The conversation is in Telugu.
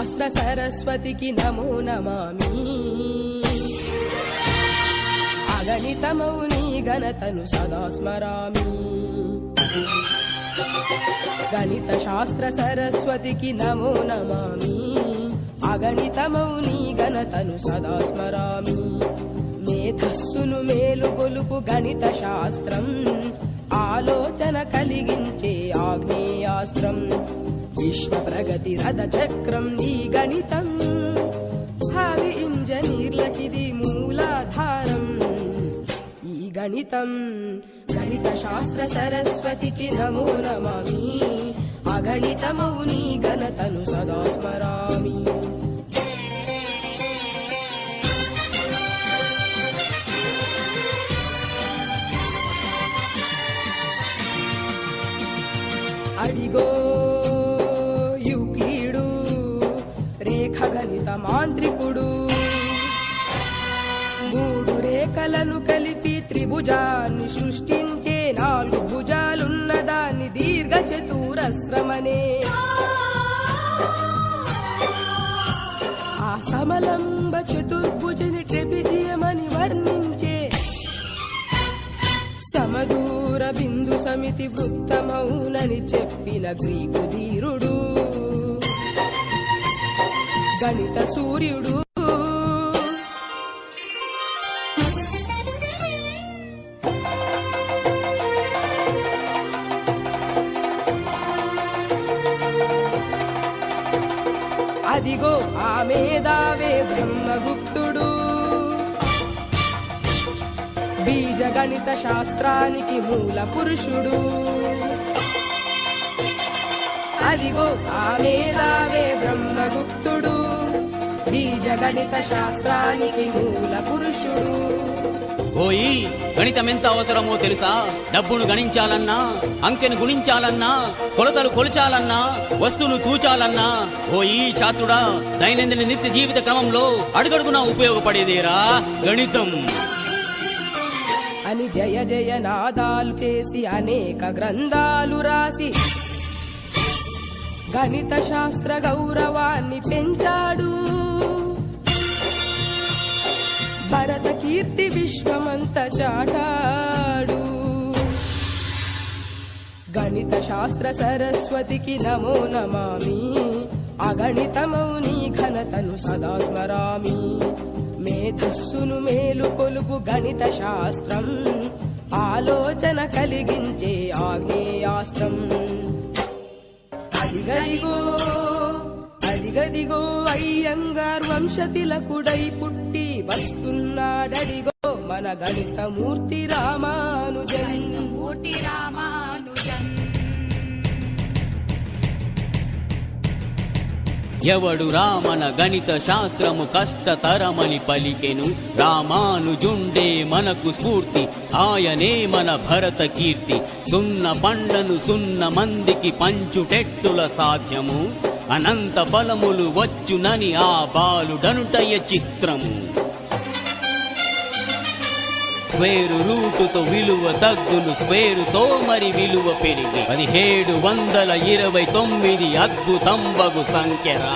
శాస్త్ర సరస్వతికి నమో నమామి. అగణితమౌ నీ ఘనతను సదా స్మరామి. గణిత శాస్త్ర సరస్వతికి నమో నమామి. అగణితమౌ నీ ఘనతను సదా స్మరామి. మేధస్సును మేలుగొలుపు గణిత శాస్త్రం, ఆలోచన కలిగించే ఆగ్నేయాస్త్రం. విశ్వ ప్రగతి రథ చక్రం నీ గణితం, భావి ఇంజనీర్లకిది మూలాధారం. ఈ గణితం గణిత శాస్త్ర సరస్వతికి నమో నమామి. అగణితమౌ నీ ఘనతను సదా స్మరామి. అడిగో యూక్లిడు రేఖ గణిత మాంత్రికుడు. మూడు రేఖలను కలిపి త్రిభుజాన్ని సృష్టించే, నాలుగు భుజాలున్న దాన్ని దీర్ఘ చతురస్రమనే. ఆ సమలంబ చతుర్భుజని ట్రెపిజియమని వర్ణించే, సమదూర బిందు సమితి వృత్తమౌనని చెప్పిన గ్రీకు ధీరుడు గణిత సూర్యుడు. అదిగో ఆ మేధావే బ్రహ్మగుప్తుడు, బీజ గణిత శాస్త్రానికి మూల పురుషుడు. అదిగో ఆ మేధావే బ్రహ్మగుప్తుడు, బీజ గణిత శాస్త్రానికి మూల పురుషుడు. ఓయి గణితమెంత అవసరమో తెలుసా? డబ్బును గణించాలన్నా, అంకెను గుణించాలన్నా, కొలతలు కొలిచాలన్నా, వస్తువులు తూచాలన్నా, ఓయి ఛాత్రుడా, దైనందిన నిత్య జీవిత క్రమంలో అడుగడుగునా ఉపయోగపడేదేరా గణితం అని జయ జయ నాదాలు చేసి అనేక గ్రంథాలు రాసి గణిత శాస్త్ర గౌరవాన్ని పెంచాడు. భరత కీర్తి విశ్వమంత చాటాడు. గణిత శాస్త్ర సరస్వతికి నమో నమామి. అగణితమౌ నీ ఘనతను సదా స్మరామి. మేధస్సును మేలు కొలుపు గణిత శాస్త్రం, ఆలోచన కలిగించే ఆగ్నేయాస్త్రం. అదిగదిగో అదిగదిగో అయ్యంగార్ వంశతిలకుడై పుట్టి వస్తున్నాడడిగో మన గణిత మూర్తి రామానుజన్. ఎవడు రామన గణిత శాస్త్రము కష్టతరమని పలికెను, రామానుజుండే మనకు స్ఫూర్తి, ఆయనే మన భరత కీర్తి. సున్న పండ్లను సున్న మందికి పంచుటెట్టుల సాధ్యము, అనంత ఫలములు వచ్చునని ఆ బాలుడనుటయ చిత్రము. స్క్వేరు రూటుతో విలువ తగ్గును, స్క్వేరుతో మరి విలువ పెరిగి 1729 అద్భుతంబగు సంఖ్యరా.